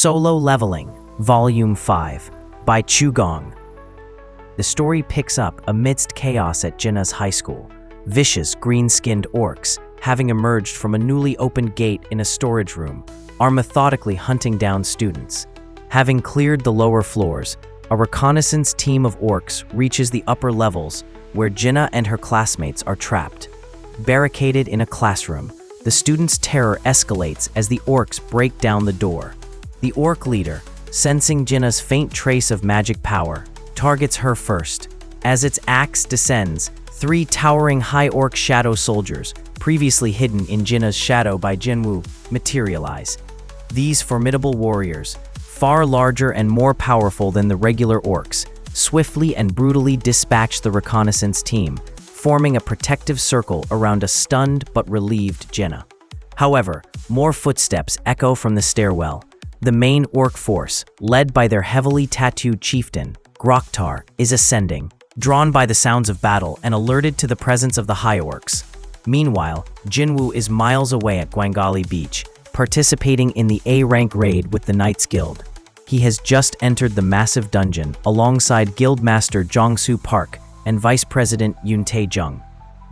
Solo Leveling, Volume 5, by Chugong. The story picks up amidst chaos at Jinah's high school. Vicious, green-skinned orcs, having emerged from a newly opened gate in a storage room, are methodically hunting down students. Having cleared the lower floors, a reconnaissance team of orcs reaches the upper levels, where Jinah and her classmates are trapped. Barricaded in a classroom, the students' terror escalates as the orcs break down the door. The orc leader, sensing Jinah's faint trace of magic power, targets her first. As its axe descends, 3 towering High Orc shadow soldiers, previously hidden in Jinah's shadow by Jinwoo, materialize. These formidable warriors, far larger and more powerful than the regular orcs, swiftly and brutally dispatch the reconnaissance team, forming a protective circle around a stunned but relieved Jinah. However, more footsteps echo from the stairwell. The main orc force, led by their heavily tattooed chieftain, Groktar, is ascending, drawn by the sounds of battle and alerted to the presence of the High Orcs. Meanwhile, Jinwoo is miles away at Gwangali Beach, participating in the A-rank raid with the Knights Guild. He has just entered the massive dungeon alongside Guildmaster Jongsu Park and Vice President Yoon Tae-jung.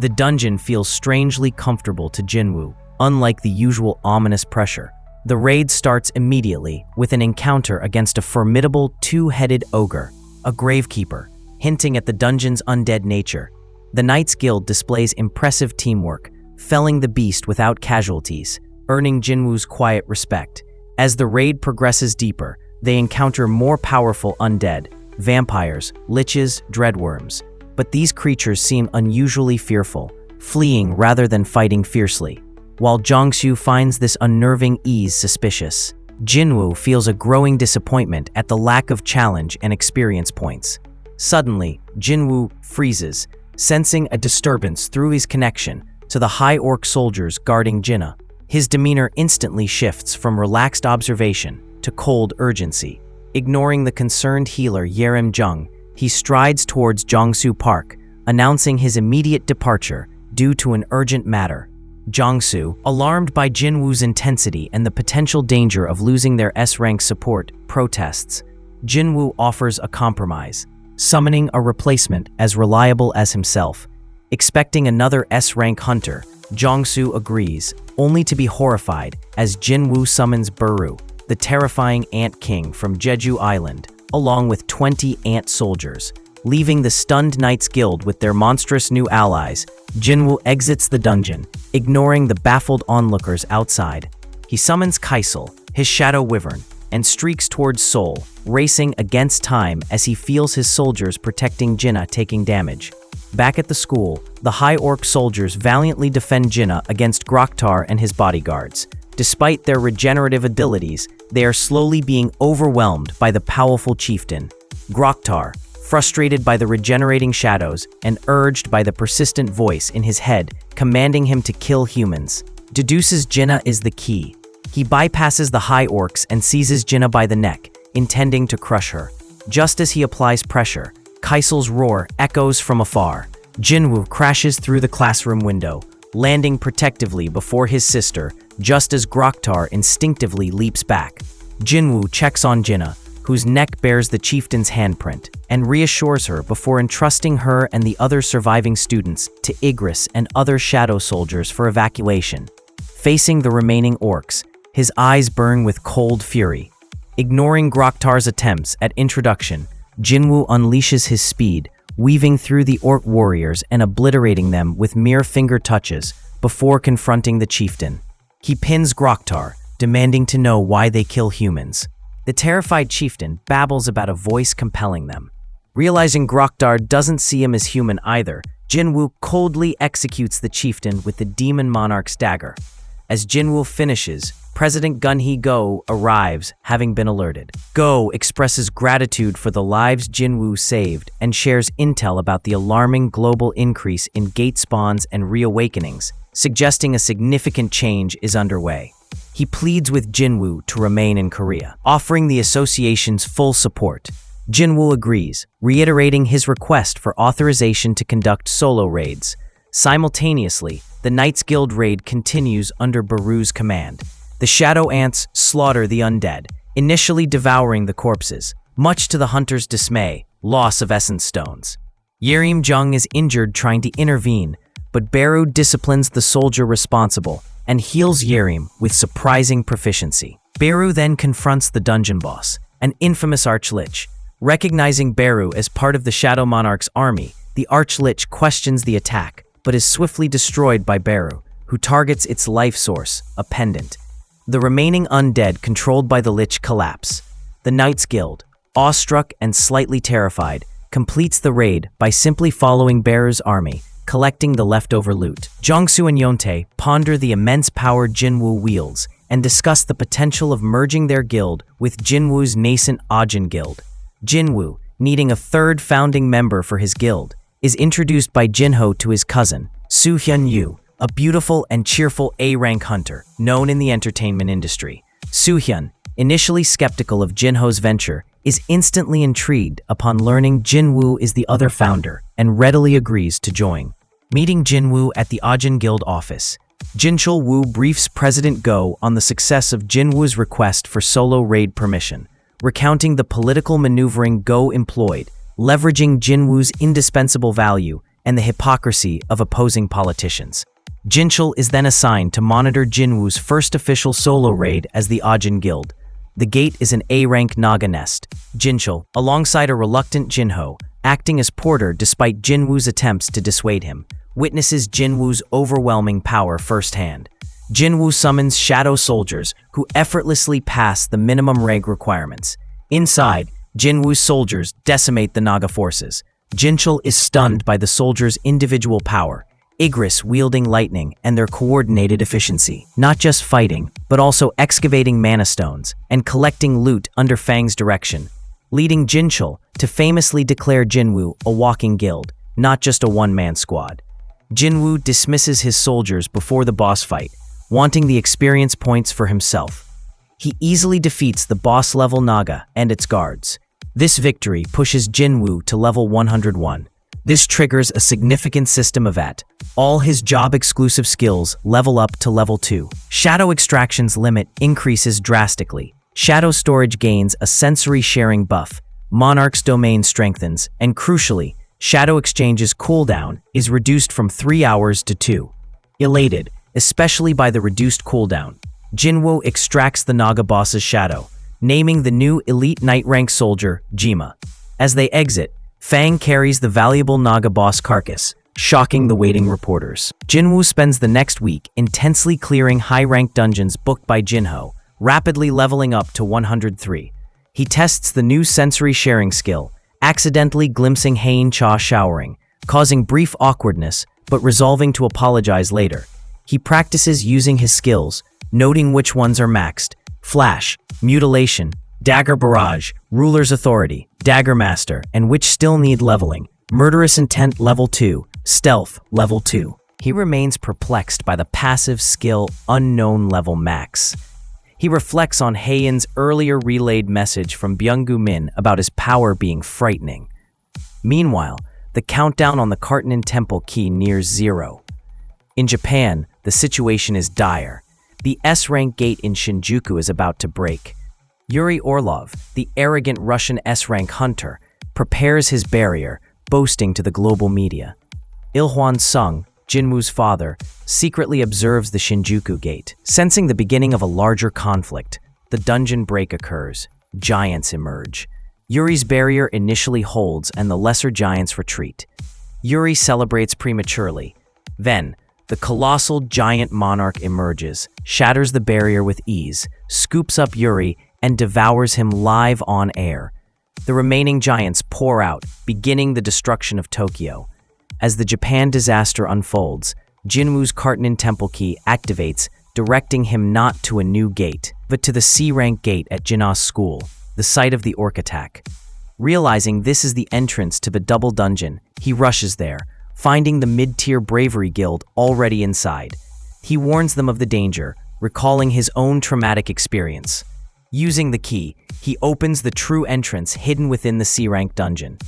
The dungeon feels strangely comfortable to Jinwoo, unlike the usual ominous pressure. The raid starts immediately with an encounter against a formidable 2-headed ogre, a gravekeeper, hinting at the dungeon's undead nature. The Knights Guild displays impressive teamwork, felling the beast without casualties, earning Jinwoo's quiet respect. As the raid progresses deeper, they encounter more powerful undead, vampires, liches, dreadworms. But these creatures seem unusually fearful, fleeing rather than fighting fiercely. While Jongsu finds this unnerving ease suspicious, Jinwoo feels a growing disappointment at the lack of challenge and experience points. Suddenly, Jinwoo freezes, sensing a disturbance through his connection to the High Orc soldiers guarding Jinah. His demeanor instantly shifts from relaxed observation to cold urgency. Ignoring the concerned healer Yerim Jung, he strides towards Jongsu Park, announcing his immediate departure due to an urgent matter. Jongsu, alarmed by Jinwoo's intensity and the potential danger of losing their S-rank support, protests. Jinwoo offers a compromise, summoning a replacement as reliable as himself. Expecting another S-rank hunter, Jongsu agrees, only to be horrified as Jinwoo summons Beru, the terrifying Ant King from Jeju Island, along with 20 ant soldiers. Leaving the stunned Knights Guild with their monstrous new allies, Jinwoo exits the dungeon, ignoring the baffled onlookers outside. He summons Kaisel, his shadow wyvern, and streaks towards Seoul, racing against time as he feels his soldiers protecting Jinah taking damage. Back at the school, the High Orc soldiers valiantly defend Jinah against Groktar and his bodyguards. Despite their regenerative abilities, they are slowly being overwhelmed by the powerful chieftain. Groktar, frustrated by the regenerating shadows and urged by the persistent voice in his head commanding him to kill humans, deduces Jinah is the key. He bypasses the High Orcs and seizes Jinah by the neck, intending to crush her. Just as he applies pressure, Kaisel's roar echoes from afar. Jinwoo crashes through the classroom window, landing protectively before his sister, just as Groktar instinctively leaps back. Jinwoo checks on Jinah, whose neck bears the chieftain's handprint, and reassures her before entrusting her and the other surviving students to Igris and other shadow soldiers for evacuation. Facing the remaining orcs, his eyes burn with cold fury. Ignoring Groktar's attempts at introduction, Jinwoo unleashes his speed, weaving through the orc warriors and obliterating them with mere finger touches before confronting the chieftain. He pins Groktar, demanding to know why they kill humans. The terrified chieftain babbles about a voice compelling them. Realizing Groktar doesn't see him as human either, Jinwoo coldly executes the chieftain with the demon monarch's dagger. As Jinwoo finishes, President Gun-hee-go arrives, having been alerted. Go expresses gratitude for the lives Jinwoo saved and shares intel about the alarming global increase in gate spawns and reawakenings, suggesting a significant change is underway. He pleads with Jinwoo to remain in Korea, offering the association's full support. Jinwoo agrees, reiterating his request for authorization to conduct solo raids. Simultaneously, the Knights Guild raid continues under Beru's command. The Shadow Ants slaughter the undead, initially devouring the corpses, much to the hunter's dismay, loss of essence stones. Yerim Jung is injured trying to intervene, but Beru disciplines the soldier responsible and heals Yerim with surprising proficiency. Beru then confronts the dungeon boss, an infamous Archlich. Recognizing Beru as part of the Shadow Monarch's army, the Archlich questions the attack, but is swiftly destroyed by Beru, who targets its life source, a pendant. The remaining undead controlled by the Lich collapse. The Knights Guild, awestruck and slightly terrified, completes the raid by simply following Beru's army, collecting the leftover loot. Jongsu and Yontae ponder the immense power Jinwoo wields and discuss the potential of merging their guild with Jinwoo's nascent Ahjin guild. Jinwoo, needing a third founding member for his guild, is introduced by Jinho to his cousin, Soo-hyun Yu, a beautiful and cheerful A-rank hunter known in the entertainment industry. Soo-hyun, initially skeptical of Jinho's venture, is instantly intrigued upon learning Jinwoo is the other founder and readily agrees to join. Meeting Jinwoo at the Ahjin Guild office, Jinchul Woo briefs President Go on the success of Jinwoo's request for solo raid permission, recounting the political maneuvering Go employed, leveraging Jinwoo's indispensable value and the hypocrisy of opposing politicians. Jinchul is then assigned to monitor Jinwoo's first official solo raid as the Ahjin Guild. The gate is an A-rank Naga nest. Jinchul, alongside a reluctant Jinho, acting as porter despite Jinwoo's attempts to dissuade him, witnesses Jinwoo's overwhelming power firsthand. Jinwoo summons shadow soldiers who effortlessly pass the minimum rank requirements. Inside, Jinwoo's soldiers decimate the Naga forces. Jinchul is stunned by the soldiers' individual power, Igris wielding lightning and their coordinated efficiency, not just fighting, but also excavating mana stones and collecting loot under Fang's direction, leading Jinchul to famously declare Jinwoo a walking guild, not just a one-man squad. Jinwoo dismisses his soldiers before the boss fight, wanting the experience points for himself. He easily defeats the boss-level Naga and its guards. This victory pushes Jinwoo to level 101. This triggers a significant system event. All his job-exclusive skills level up to level 2. Shadow Extraction's limit increases drastically. Shadow Storage gains a sensory sharing buff. Monarch's domain strengthens, and crucially, Shadow Exchange's cooldown is reduced from 3 hours to 2. Elated, especially by the reduced cooldown, Jinwoo extracts the Naga boss's shadow, naming the new elite knight rank soldier, Jinah. As they exit, Fang carries the valuable Naga boss carcass, shocking the waiting reporters. Jinwoo spends the next week intensely clearing high-ranked dungeons booked by Jinho, rapidly leveling up to 103. He tests the new sensory sharing skill, accidentally glimpsing Hain Cha showering, causing brief awkwardness, but resolving to apologize later. He practices using his skills, noting which ones are maxed: Flash, Mutilation, Dagger Barrage, Ruler's Authority, Dagger Master, and which still need leveling: Murderous Intent level 2, Stealth level 2. He remains perplexed by the passive skill Unknown level max. He reflects on Hayen's earlier relayed message from Byung-gu Min about his power being frightening. Meanwhile, the countdown on the Kartinin Temple key nears 0. In Japan, the situation is dire. The S-rank gate in Shinjuku is about to break. Yuri Orlov, the arrogant Russian S-rank hunter, prepares his barrier, boasting to the global media. Jinwoo Sung, Jinwoo's father, secretly observes the Shinjuku gate. Sensing the beginning of a larger conflict, the dungeon break occurs. Giants emerge. Yuri's barrier initially holds and the lesser giants retreat. Yuri celebrates prematurely. Then, the colossal giant monarch emerges, shatters the barrier with ease, scoops up Yuri, and devours him live on air. The remaining giants pour out, beginning the destruction of Tokyo. As the Japan disaster unfolds, Jinwoo's Kartinin Temple key activates, directing him not to a new gate, but to the C-rank gate at Jinah's school, the site of the orc attack. Realizing this is the entrance to the double dungeon, he rushes there, finding the mid-tier Bravery Guild already inside. He warns them of the danger, recalling his own traumatic experience. Using the key, he opens the true entrance hidden within the C-rank dungeon.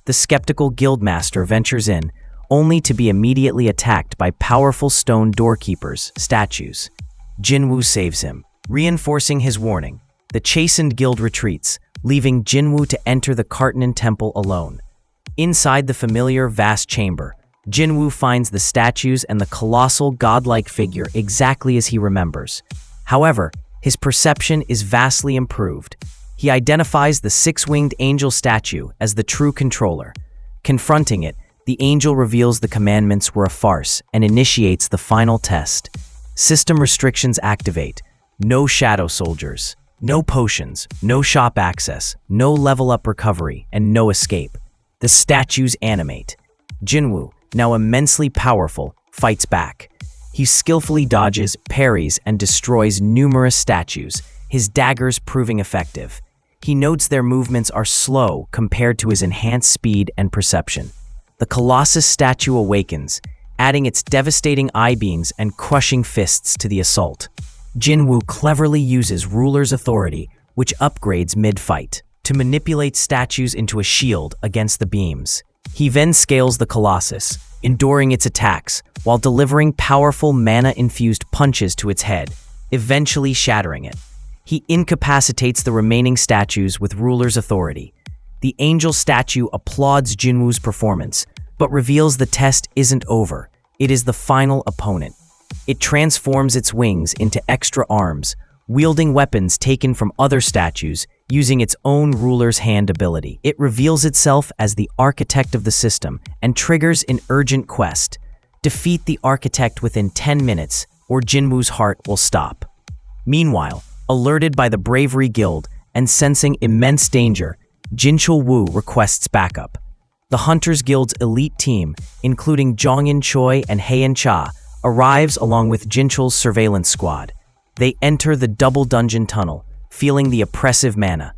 The skeptical guildmaster ventures in, only to be immediately attacked by powerful stone doorkeepers, statues. Jinwoo saves him, reinforcing his warning. The chastened guild retreats, leaving Jinwoo to enter the Kartanen temple alone. Inside the familiar vast chamber, Jinwoo finds the statues and the colossal godlike figure exactly as he remembers. However, his perception is vastly improved. He identifies the six-winged angel statue as the true controller. Confronting it, the angel reveals the commandments were a farce and initiates the final test. System restrictions activate. No shadow soldiers, no potions, no shop access, no level-up recovery, and no escape. The statues animate. Jinwoo, now immensely powerful, fights back. He skillfully dodges, parries, and destroys numerous statues, his daggers proving effective. He notes their movements are slow compared to his enhanced speed and perception. The Colossus statue awakens, adding its devastating eye beams and crushing fists to the assault. Jinwoo cleverly uses Ruler's authority, which upgrades mid-fight, to manipulate statues into a shield against the beams. He then scales the Colossus, enduring its attacks, while delivering powerful mana-infused punches to its head, eventually shattering it. He incapacitates the remaining statues with Ruler's authority. The angel statue applauds Jinwoo's performance, but reveals the test isn't over. It is the final opponent. It transforms its wings into extra arms, wielding weapons taken from other statues, using its own Ruler's hand ability. It reveals itself as the architect of the system and triggers an urgent quest. Defeat the architect within 10 minutes, or Jinwoo's heart will stop. Meanwhile, alerted by the Bravery Guild and sensing immense danger, Jinchul-woo requests backup. The Hunters Guild's elite team, including Jongin Choi and Heian Cha, arrives along with Jinchul's surveillance squad. They enter the double dungeon tunnel, feeling the oppressive mana.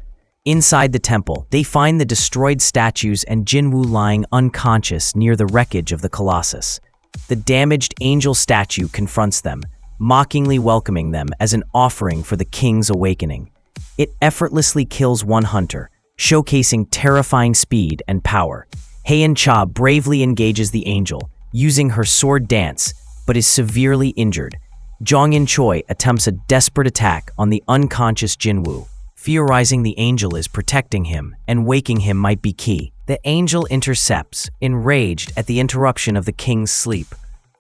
Inside the temple, they find the destroyed statues and Jinwoo lying unconscious near the wreckage of the Colossus. The damaged angel statue confronts them, mockingly welcoming them as an offering for the king's awakening. It effortlessly kills one hunter, showcasing terrifying speed and power. Heian Cha bravely engages the angel, using her sword dance, but is severely injured. Jongin Choi attempts a desperate attack on the unconscious Jinwoo, theorizing the angel is protecting him and waking him might be key. The angel intercepts, enraged at the interruption of the king's sleep.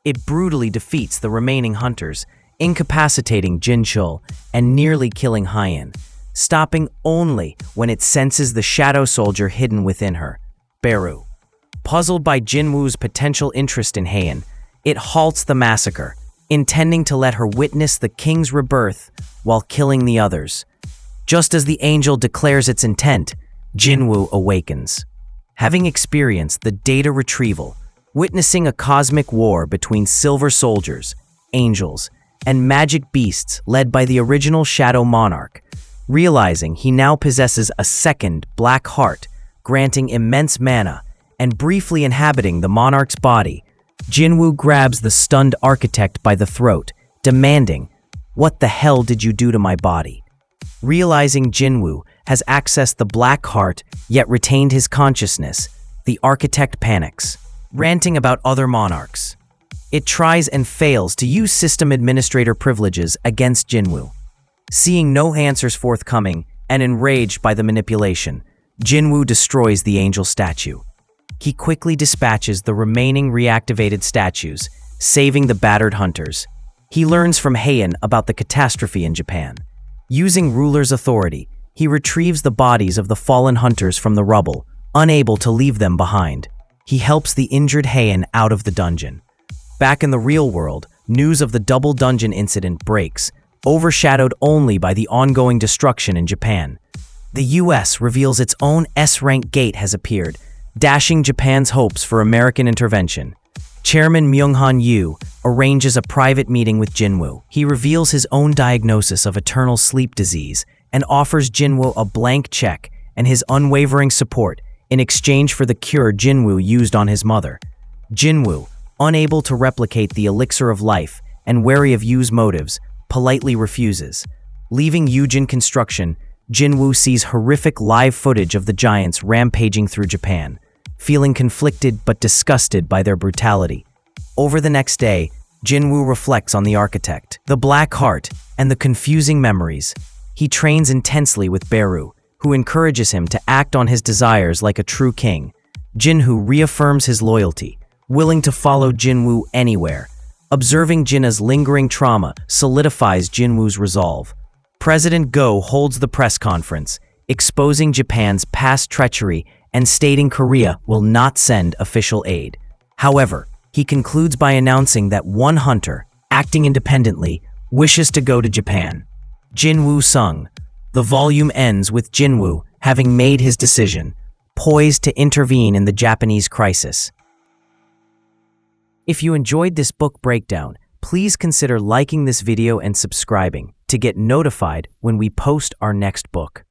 It brutally defeats the remaining hunters, incapacitating Jinchul and nearly killing Heian, stopping only when it senses the shadow soldier hidden within her, Beru. Puzzled by Jinwoo's potential interest in Heian, it halts the massacre, intending to let her witness the king's rebirth while killing the others. Just as the angel declares its intent, Jinwoo awakens. Having experienced the data retrieval, witnessing a cosmic war between silver soldiers, angels, and magic beasts led by the original Shadow Monarch, realizing he now possesses a second black heart, granting immense mana, and briefly inhabiting the monarch's body, Jinwoo grabs the stunned architect by the throat, demanding, "What the hell did you do to my body?" Realizing Jinwoo has accessed the black heart yet retained his consciousness, the architect panics, ranting about other monarchs. It tries and fails to use system administrator privileges against Jinwoo. Seeing no answers forthcoming and enraged by the manipulation, Jinwoo destroys the angel statue. He quickly dispatches the remaining reactivated statues, saving the battered hunters. He learns from Heian about the catastrophe in Japan. Using Ruler's authority, he retrieves the bodies of the fallen hunters from the rubble, unable to leave them behind. He helps the injured Heian out of the dungeon. Back in the real world, news of the double dungeon incident breaks, overshadowed only by the ongoing destruction in Japan. The US reveals its own S-rank gate has appeared, dashing Japan's hopes for American intervention. Chairman Myung-han Yu arranges a private meeting with Jinwoo. He reveals his own diagnosis of eternal sleep disease and offers Jinwoo a blank check and his unwavering support in exchange for the cure Jinwoo used on his mother. Jinwoo, unable to replicate the elixir of life and wary of Yu's motives, politely refuses. Leaving Yujin Construction, Jinwoo sees horrific live footage of the giants rampaging through Japan, feeling conflicted but disgusted by their brutality. Over the next day, Jinwoo reflects on the architect, the black heart, and the confusing memories. He trains intensely with Beru, who encourages him to act on his desires like a true king. Jinwoo reaffirms his loyalty, willing to follow Jinwoo anywhere. Observing Jinah's lingering trauma solidifies Jinwoo's resolve. President Go holds the press conference, exposing Japan's past treachery and stating Korea will not send official aid. However, he concludes by announcing that one hunter, acting independently, wishes to go to Japan. Jinwoo Sung. The volume ends with Jinwoo having made his decision, poised to intervene in the Japanese crisis. If you enjoyed this book breakdown, please consider liking this video and subscribing to get notified when we post our next book.